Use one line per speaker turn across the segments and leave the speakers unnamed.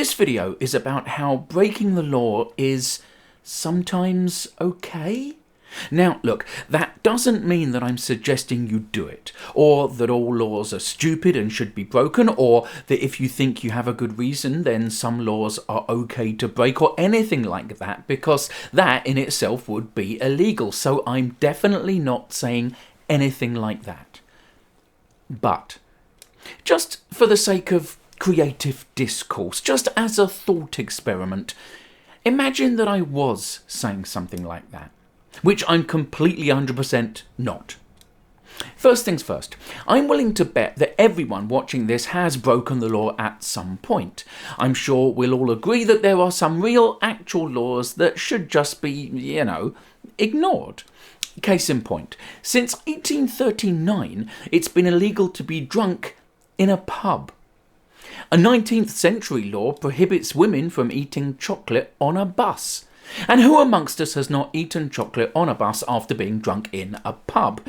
This video is about how breaking the law is sometimes okay. Now, look, that doesn't mean that I'm suggesting you do it, or that all laws are stupid and should be broken, or that if you think you have a good reason, then some laws are okay to break, or anything like that, because that in itself would be illegal. So I'm definitely not saying anything like that. But, just for the sake of creative discourse, just as a thought experiment, imagine that I was saying something like that. Which I'm completely 100% not. First things first, I'm willing to bet that everyone watching this has broken the law at some point. I'm sure we'll all agree that there are some real, actual laws that should just be, ignored. Case in point, since 1839, it's been illegal to be drunk in a pub. A 19th century law prohibits women from eating chocolate on a bus. And who amongst us has not eaten chocolate on a bus after being drunk in a pub?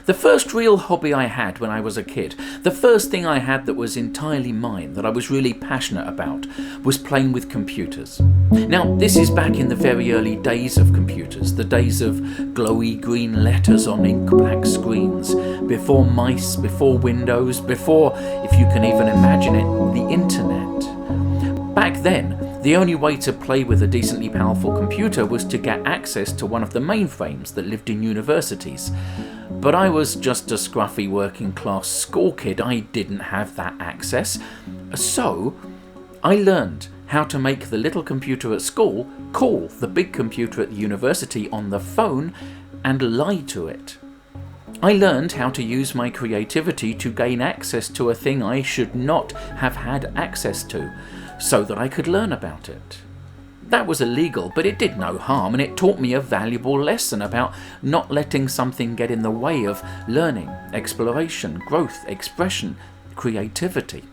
The first real hobby I had when I was a kid, the first thing I had that was entirely mine, that I was really passionate about, was playing with computers. Now, this is back in the very early days of computers, the days of glowy green letters on ink black screens, before mice, before Windows, before, if you can even imagine it, the internet. Back then, the only way to play with a decently powerful computer was to get access to one of the mainframes that lived in universities. But I was just a scruffy working class school kid. I didn't have that access. So I learned how to make the little computer at school call the big computer at the university on the phone and lie to it. I learned how to use my creativity to gain access to a thing I should not have had access to, so that I could learn about it. That was illegal, but it did no harm, and it taught me a valuable lesson about not letting something get in the way of learning, exploration, growth, expression, creativity.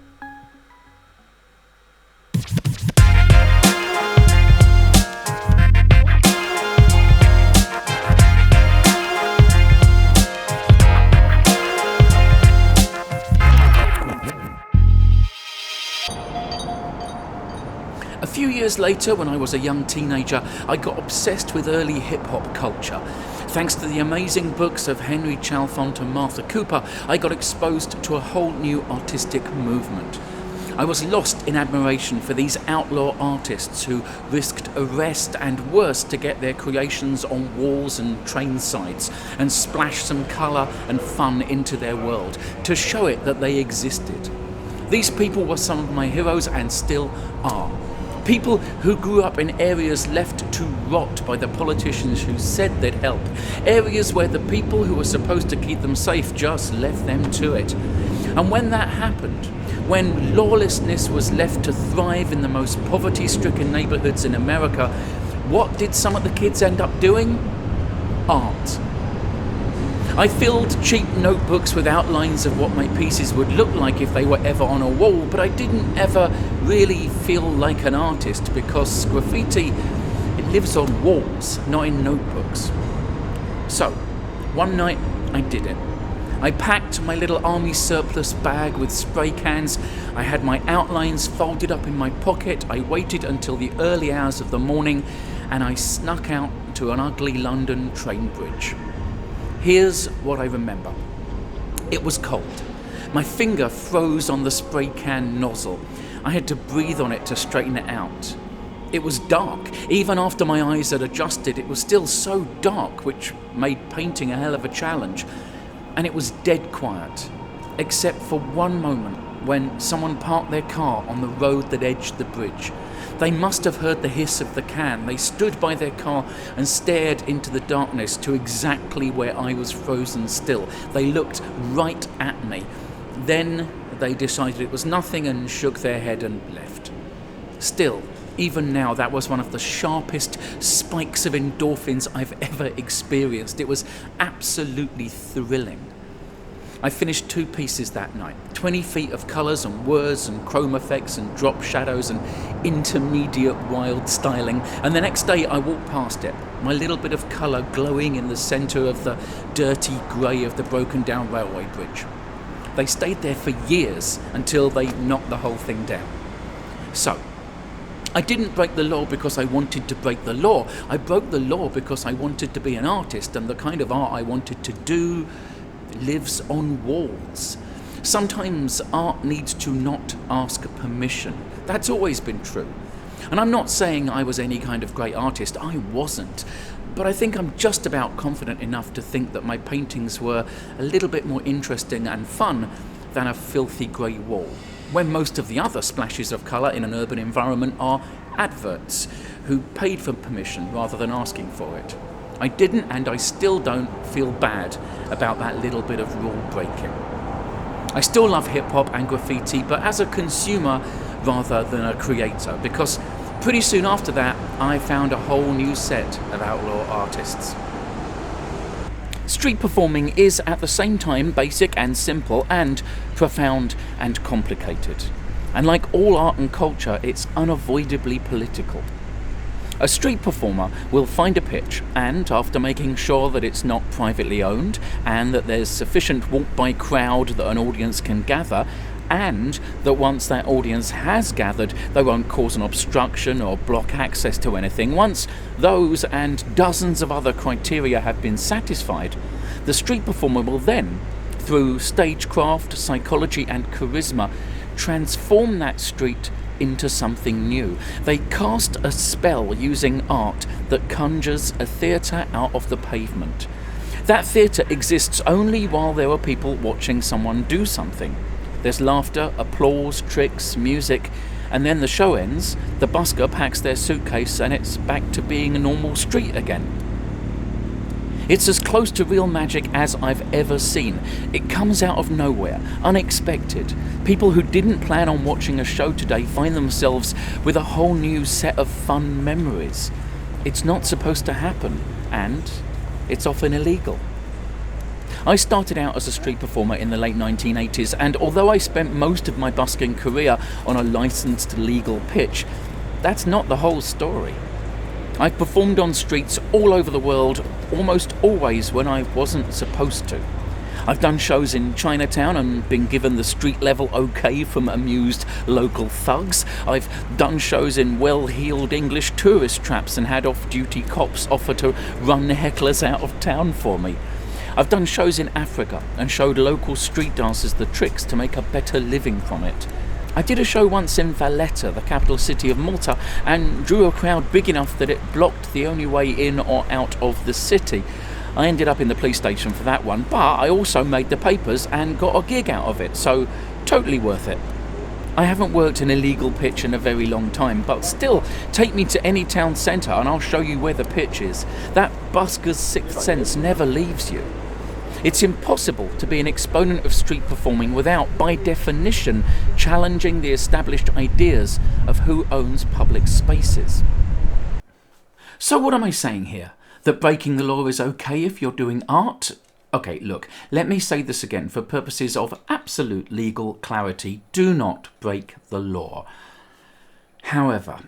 A few years later, when I was a young teenager, I got obsessed with early hip-hop culture. Thanks to the amazing books of Henry Chalfant and Martha Cooper, I got exposed to a whole new artistic movement. I was lost in admiration for these outlaw artists who risked arrest and worse to get their creations on walls and train sides and splash some colour and fun into their world to show it that they existed. These people were some of my heroes and still are. People who grew up in areas left to rot by the politicians who said they'd help. Areas where the people who were supposed to keep them safe just left them to it. And when that happened, when lawlessness was left to thrive in the most poverty-stricken neighborhoods in America, what did some of the kids end up doing? Art. I filled cheap notebooks with outlines of what my pieces would look like if they were ever on a wall, but I didn't ever really feel like an artist because graffiti, it lives on walls, not in notebooks. So, one night I did it. I packed my little army surplus bag with spray cans. I had my outlines folded up in my pocket. I waited until the early hours of the morning and I snuck out to an ugly London train bridge. Here's what I remember. It was cold. My finger froze on the spray can nozzle. I had to breathe on it to straighten it out. It was dark. Even after my eyes had adjusted, it was still so dark, which made painting a hell of a challenge. And it was dead quiet, except for one moment when someone parked their car on the road that edged the bridge. They must have heard the hiss of the can. They stood by their car and stared into the darkness to exactly where I was frozen still. They looked right at me. Then they decided it was nothing and shook their head and left. Still, even now, that was one of the sharpest spikes of endorphins I've ever experienced. It was absolutely thrilling. I finished 2 pieces that night, 20 feet of colours and words and chrome effects and drop shadows and intermediate wild styling, and the next day I walked past it, my little bit of colour glowing in the centre of the dirty grey of the broken down railway bridge. They stayed there for years until they knocked the whole thing down. So, I didn't break the law because I wanted to break the law. I broke the law because I wanted to be an artist, and the kind of art I wanted to do lives on walls. Sometimes art needs to not ask permission. That's always been true. And I'm not saying I was any kind of great artist. I wasn't. But I think I'm just about confident enough to think that my paintings were a little bit more interesting and fun than a filthy grey wall, when most of the other splashes of colour in an urban environment are adverts who paid for permission rather than asking for it. I didn't, and I still don't feel bad about that little bit of rule breaking. I still love hip-hop and graffiti, but as a consumer rather than a creator, because pretty soon after that I found a whole new set of outlaw artists. Street performing is at the same time basic and simple, and profound and complicated. And like all art and culture, it's unavoidably political. A street performer will find a pitch, and after making sure that it's not privately owned and that there's sufficient walk-by crowd that an audience can gather, and that once that audience has gathered, they won't cause an obstruction or block access to anything. Once those and dozens of other criteria have been satisfied, the street performer will then, through stagecraft, psychology and charisma, transform that street into something new. They cast a spell using art that conjures a theatre out of the pavement. That theatre exists only while there are people watching someone do something. There's laughter, applause, tricks, music, and then the show ends, the busker packs their suitcase, and it's back to being a normal street again. It's as close to real magic as I've ever seen. It comes out of nowhere, unexpected. People who didn't plan on watching a show today find themselves with a whole new set of fun memories. It's not supposed to happen, and it's often illegal. I started out as a street performer in the late 1980s, and although I spent most of my busking career on a licensed legal pitch, that's not the whole story. I've performed on streets all over the world, almost always when I wasn't supposed to. I've done shows in Chinatown and been given the street level okay from amused local thugs. I've done shows in well-heeled English tourist traps and had off-duty cops offer to run hecklers out of town for me. I've done shows in Africa and showed local street dancers the tricks to make a better living from it. I did a show once in Valletta, the capital city of Malta, and drew a crowd big enough that it blocked the only way in or out of the city. I ended up in the police station for that one, but I also made the papers and got a gig out of it, so totally worth it. I haven't worked an illegal pitch in a very long time, but still, take me to any town centre and I'll show you where the pitch is. That busker's sixth sense never leaves you. It's impossible to be an exponent of street performing without, by definition, challenging the established ideas of who owns public spaces. So what am I saying here? That breaking the law is okay if you're doing art? Okay, look, let me say this again for purposes of absolute legal clarity. Do not break the law. However,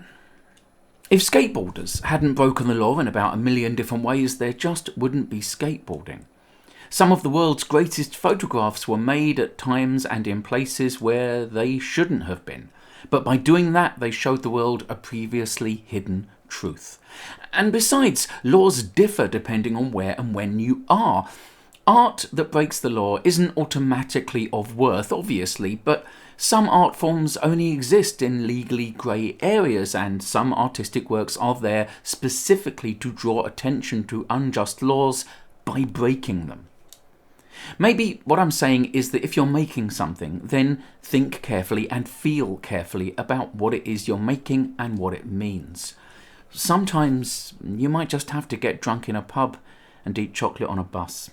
if skateboarders hadn't broken the law in about 1 million different ways, there just wouldn't be skateboarding. Some of the world's greatest photographs were made at times and in places where they shouldn't have been. But by doing that, they showed the world a previously hidden truth. And besides, laws differ depending on where and when you are. Art that breaks the law isn't automatically of worth, obviously, but some art forms only exist in legally grey areas, and some artistic works are there specifically to draw attention to unjust laws by breaking them. Maybe what I'm saying is that if you're making something, then think carefully and feel carefully about what it is you're making and what it means. Sometimes you might just have to get drunk in a pub and eat chocolate on a bus.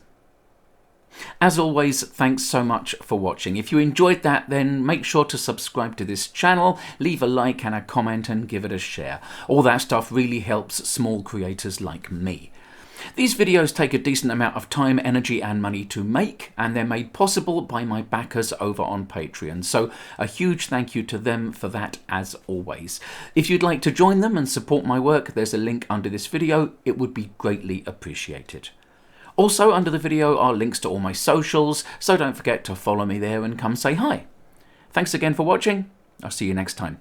As always, thanks so much for watching. If you enjoyed that, then make sure to subscribe to this channel, leave a like and a comment and give it a share. All that stuff really helps small creators like me. These videos take a decent amount of time, energy and money to make, and they're made possible by my backers over on Patreon, so a huge thank you to them for that as always. If you'd like to join them and support my work, there's a link under this video. It would be greatly appreciated. Also, under the video are links to all my socials, so don't forget to follow me there and come say hi. Thanks again for watching. I'll see you next time.